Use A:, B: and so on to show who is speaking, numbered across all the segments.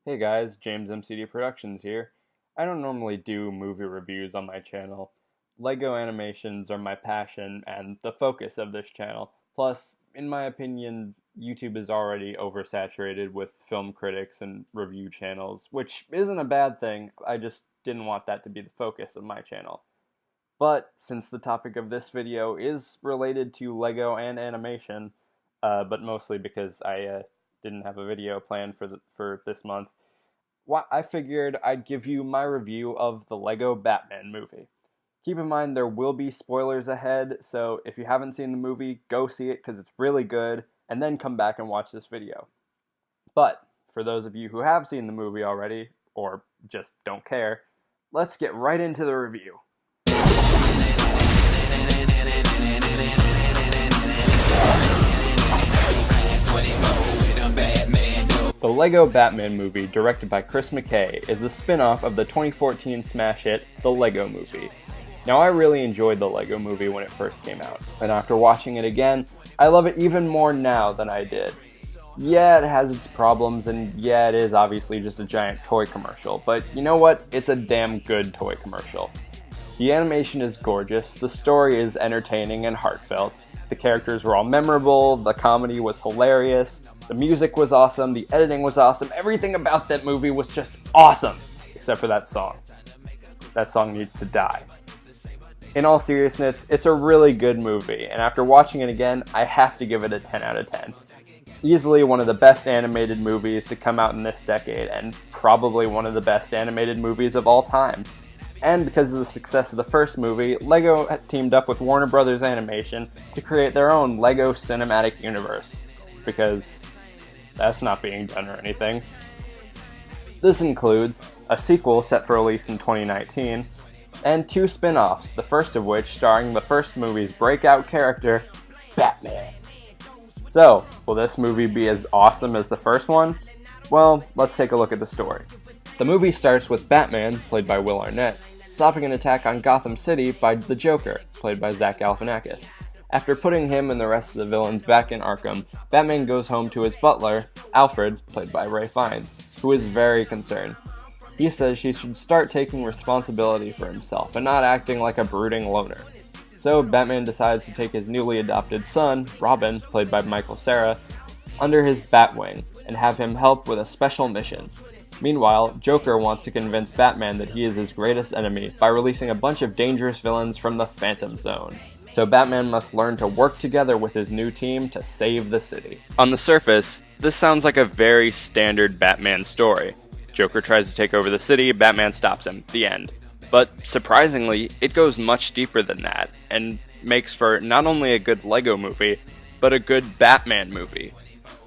A: Hey guys, JamesMCD Productions here. I don't normally do movie reviews on my channel. Lego animations are my passion and the focus of this channel. Plus, in my opinion, YouTube is already oversaturated with film critics and review channels, which isn't a bad thing. I just didn't want that to be the focus of my channel. But since the topic of this video is related to Lego and animation, but mostly because I didn't have a video planned for this month, I figured I'd give you my review of the Lego Batman movie. Keep in mind there will be spoilers ahead, so if you haven't seen the movie, go see it because it's really good, and then come back and watch this video. But for those of you who have seen the movie already, or just don't care, let's get right into the review. The Lego Batman movie, directed by Chris McKay, is the spin-off of the 2014 smash hit, The Lego Movie. Now, I really enjoyed The Lego Movie when it first came out, and after watching it again, I love it even more now than I did. Yeah, it has its problems, and yeah, it is obviously just a giant toy commercial, but you know what? It's a damn good toy commercial. The animation is gorgeous, the story is entertaining and heartfelt, the characters were all memorable, the comedy was hilarious, the music was awesome, the editing was awesome, everything about that movie was just awesome, except for that song. That song needs to die. In all seriousness, it's a really good movie, and after watching it again, I have to give it a 10 out of 10. Easily one of the best animated movies to come out in this decade, and probably one of the best animated movies of all time. And because of the success of the first movie, LEGO teamed up with Warner Brothers Animation to create their own LEGO Cinematic Universe. Because that's not being done or anything. This includes a sequel set for release in 2019, and 2 spin-offs, the first of which starring the first movie's breakout character, Batman. So, will this movie be as awesome as the first one? Well, let's take a look at the story. The movie starts with Batman, played by Will Arnett, stopping an attack on Gotham City by the Joker, played by Zach Galifianakis. After putting him and the rest of the villains back in Arkham, Batman goes home to his butler, Alfred, played by Ray Fiennes, who is very concerned. He says he should start taking responsibility for himself and not acting like a brooding loner. So Batman decides to take his newly adopted son, Robin, played by Michael Cera, under his Batwing and have him help with a special mission. Meanwhile, Joker wants to convince Batman that he is his greatest enemy by releasing a bunch of dangerous villains from the Phantom Zone. So Batman must learn to work together with his new team to save the city. On the surface, this sounds like a very standard Batman story. Joker tries to take over the city, Batman stops him. The end. But surprisingly, it goes much deeper than that, and makes for not only a good Lego movie, but a good Batman movie.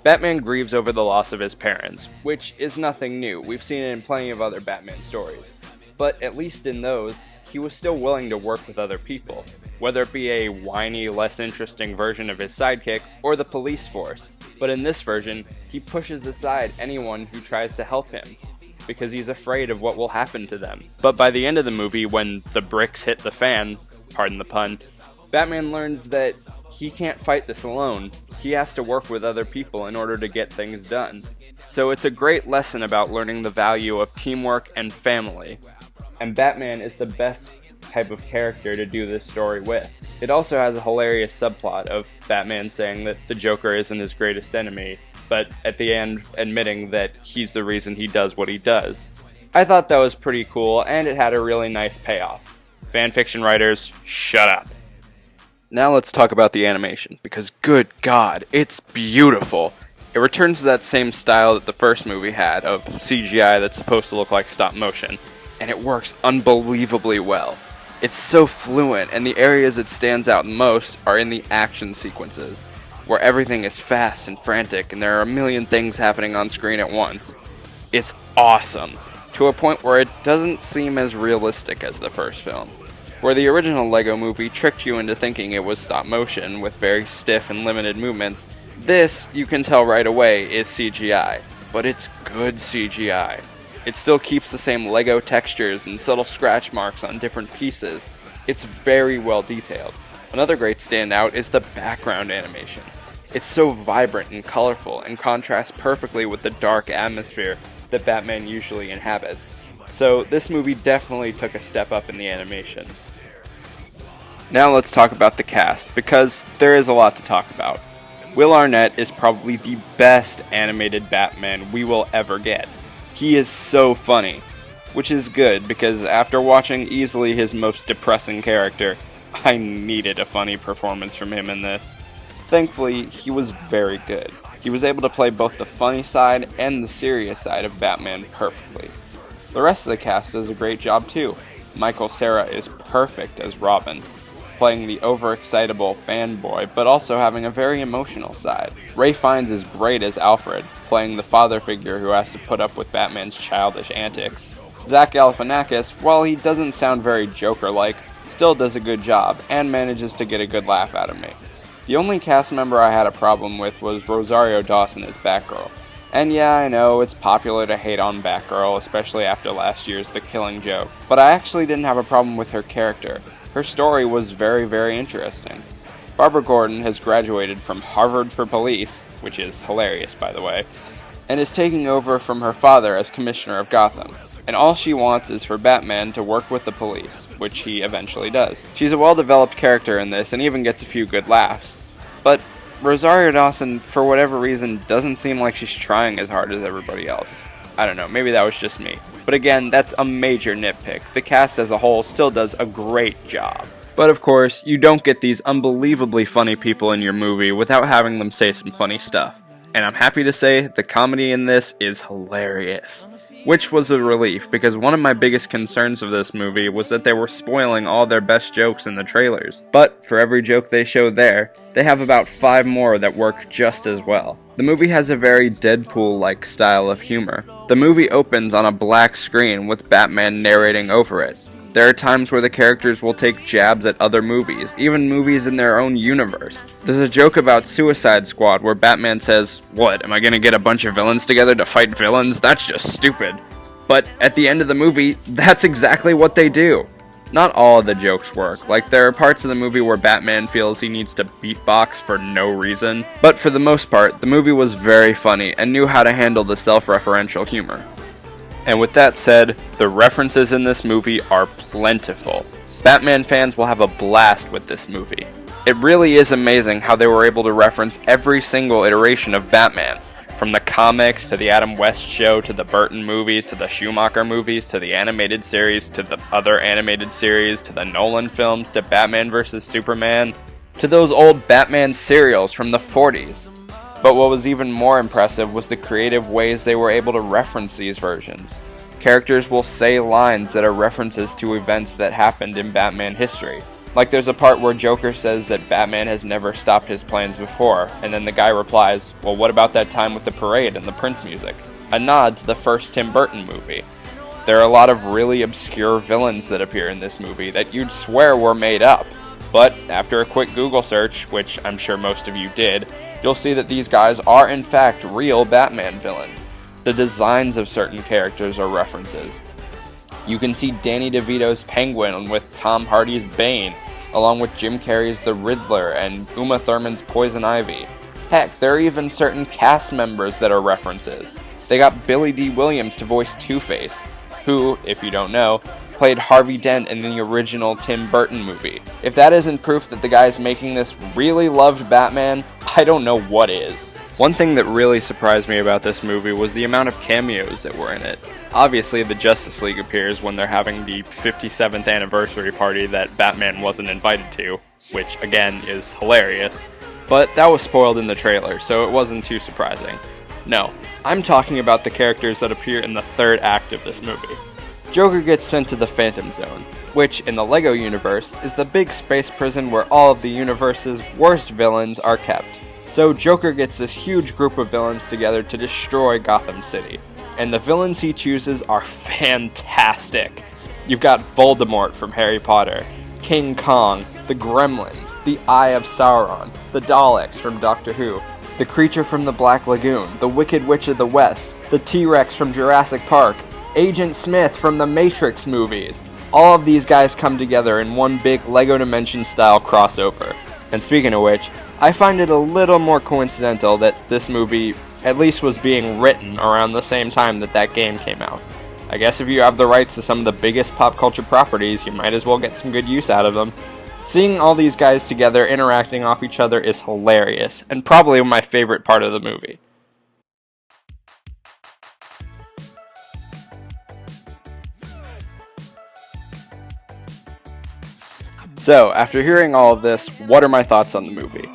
A: Batman grieves over the loss of his parents, which is nothing new. We've seen it in plenty of other Batman stories. But at least in those, he was still willing to work with other people, whether it be a whiny, less interesting version of his sidekick or the police force. But in this version, he pushes aside anyone who tries to help him, because he's afraid of what will happen to them. But by the end of the movie, when the bricks hit the fan, pardon the pun, Batman learns that he can't fight this alone. He has to work with other people in order to get things done. So it's a great lesson about learning the value of teamwork and family. And Batman is the best type of character to do this story with. It also has a hilarious subplot of Batman saying that the Joker isn't his greatest enemy, but at the end admitting that he's the reason he does what he does. I thought that was pretty cool, and it had a really nice payoff. Fanfiction writers, shut up. Now let's talk about the animation, because good God, it's beautiful. It returns to that same style that the first movie had, of CGI that's supposed to look like stop motion, and it works unbelievably well. It's so fluent, and the areas it stands out most are in the action sequences, where everything is fast and frantic, and there are a million things happening on screen at once. It's awesome, to a point where it doesn't seem as realistic as the first film. Where the original Lego movie tricked you into thinking it was stop motion with very stiff and limited movements, this, you can tell right away, is CGI, but it's good CGI. It still keeps the same Lego textures and subtle scratch marks on different pieces. It's very well detailed. Another great standout is the background animation. It's so vibrant and colorful and contrasts perfectly with the dark atmosphere that Batman usually inhabits. So this movie definitely took a step up in the animation. Now let's talk about the cast, because there is a lot to talk about. Will Arnett is probably the best animated Batman we will ever get. He is so funny, which is good because after watching easily his most depressing character, I needed a funny performance from him in this. Thankfully, he was very good. He was able to play both the funny side and the serious side of Batman perfectly. The rest of the cast does a great job too. Michael Cera is perfect as Robin, playing the overexcitable fanboy, but also having a very emotional side. Ralph Fiennes is great as Alfred, playing the father figure who has to put up with Batman's childish antics. Zach Galifianakis, while he doesn't sound very Joker-like, still does a good job, and manages to get a good laugh out of me. The only cast member I had a problem with was Rosario Dawson as Batgirl. And yeah, I know, it's popular to hate on Batgirl, especially after last year's The Killing Joke, but I actually didn't have a problem with her character. Her story was very, very interesting. Barbara Gordon has graduated from Harvard for Police, which is hilarious by the way, and is taking over from her father as Commissioner of Gotham. And all she wants is for Batman to work with the police, which he eventually does. She's a well-developed character in this and even gets a few good laughs. But Rosario Dawson, for whatever reason, doesn't seem like she's trying as hard as everybody else. I don't know, maybe that was just me. But again, that's a major nitpick. The cast as a whole still does a great job. But of course, you don't get these unbelievably funny people in your movie without having them say some funny stuff. And I'm happy to say the comedy in this is hilarious. Which was a relief, because one of my biggest concerns of this movie was that they were spoiling all their best jokes in the trailers. But for every joke they show there, they have about 5 more that work just as well. The movie has a very Deadpool-like style of humor. The movie opens on a black screen with Batman narrating over it. There are times where the characters will take jabs at other movies, even movies in their own universe. There's a joke about Suicide Squad where Batman says, "What, am I gonna get a bunch of villains together to fight villains? That's just stupid." But at the end of the movie, that's exactly what they do. Not all of the jokes work, like there are parts of the movie where Batman feels he needs to beatbox for no reason, but for the most part, the movie was very funny and knew how to handle the self-referential humor. And with that said, the references in this movie are plentiful. Batman fans will have a blast with this movie. It really is amazing how they were able to reference every single iteration of Batman, from the comics to the Adam West show to the Burton movies to the Schumacher movies to the animated series to the other animated series to the Nolan films to Batman vs. Superman to those old Batman serials from the 40s. But what was even more impressive was the creative ways they were able to reference these versions. Characters will say lines that are references to events that happened in Batman history. Like there's a part where Joker says that Batman has never stopped his plans before, and then the guy replies, "Well, what about that time with the parade and the Prince music?" A nod to the first Tim Burton movie. There are a lot of really obscure villains that appear in this movie that you'd swear were made up. But after a quick Google search, which I'm sure most of you did, you'll see that these guys are in fact real Batman villains. The designs of certain characters are references. You can see Danny DeVito's Penguin with Tom Hardy's Bane, along with Jim Carrey's The Riddler and Uma Thurman's Poison Ivy. Heck, there are even certain cast members that are references. They got Billy D. Williams to voice Two-Face, who, if you don't know, played Harvey Dent in the original Tim Burton movie. If that isn't proof that the guys making this really loved Batman, I don't know what is. One thing that really surprised me about this movie was the amount of cameos that were in it. Obviously, the Justice League appears when they're having the 57th anniversary party that Batman wasn't invited to, which again is hilarious, but that was spoiled in the trailer, so it wasn't too surprising. No, I'm talking about the characters that appear in the third act of this movie. Joker gets sent to the Phantom Zone, which, in the LEGO universe, is the big space prison where all of the universe's worst villains are kept. So Joker gets this huge group of villains together to destroy Gotham City, and the villains he chooses are fantastic. You've got Voldemort from Harry Potter, King Kong, the Gremlins, the Eye of Sauron, the Daleks from Doctor Who, the creature from the Black Lagoon, the Wicked Witch of the West, the T-Rex from Jurassic Park, Agent Smith from the Matrix movies. All of these guys come together in one big LEGO Dimension style crossover. And speaking of which, I find it a little more coincidental that this movie at least was being written around the same time that that game came out. I guess if you have the rights to some of the biggest pop culture properties, you might as well get some good use out of them. Seeing all these guys together interacting off each other is hilarious, and probably my favorite part of the movie. So, after hearing all of this, what are my thoughts on the movie?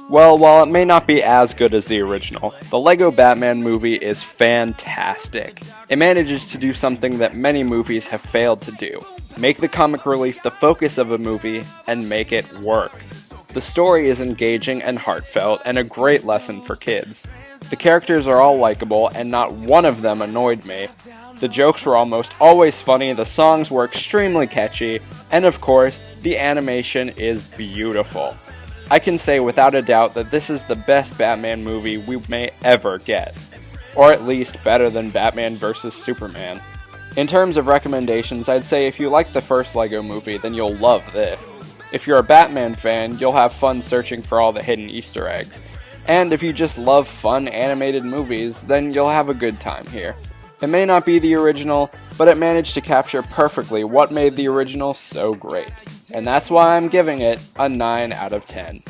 A: Well, while it may not be as good as the original, the Lego Batman movie is fantastic. It manages to do something that many movies have failed to do: make the comic relief the focus of a movie and make it work. The story is engaging and heartfelt and a great lesson for kids. The characters are all likable and not one of them annoyed me. The jokes were almost always funny, the songs were extremely catchy, and of course, the animation is beautiful. I can say without a doubt that this is the best Batman movie we may ever get. Or at least better than Batman vs. Superman. In terms of recommendations, I'd say if you like the first Lego movie, then you'll love this. If you're a Batman fan, you'll have fun searching for all the hidden Easter eggs. And if you just love fun animated movies, then you'll have a good time here. It may not be the original, but it managed to capture perfectly what made the original so great. And that's why I'm giving it a 9 out of 10.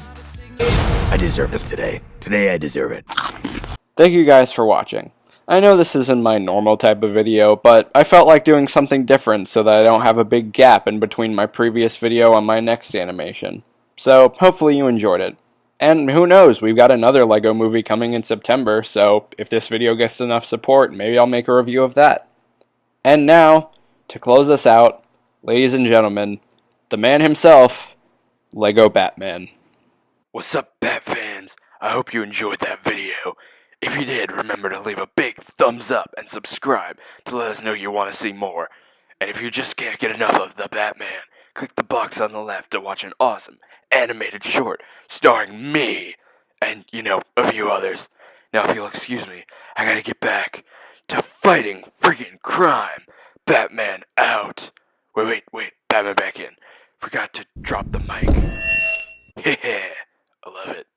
B: I deserve this today. Today I deserve it.
A: Thank you guys for watching. I know this isn't my normal type of video, but I felt like doing something different so that I don't have a big gap in between my previous video and my next animation. So, hopefully you enjoyed it. And who knows, we've got another Lego movie coming in September, so if this video gets enough support, maybe I'll make a review of that. And now, to close us out, ladies and gentlemen, the man himself, Lego Batman.
B: What's up, Bat fans? I hope you enjoyed that video. If you did, remember to leave a big thumbs up and subscribe to let us know you want to see more. And if you just can't get enough of the Batman, click the box on the left to watch an awesome animated short starring me and, a few others. Now, if you'll excuse me, I gotta get back to fighting freaking crime. Batman out. Wait, Batman back in. Forgot to drop the mic. I love it.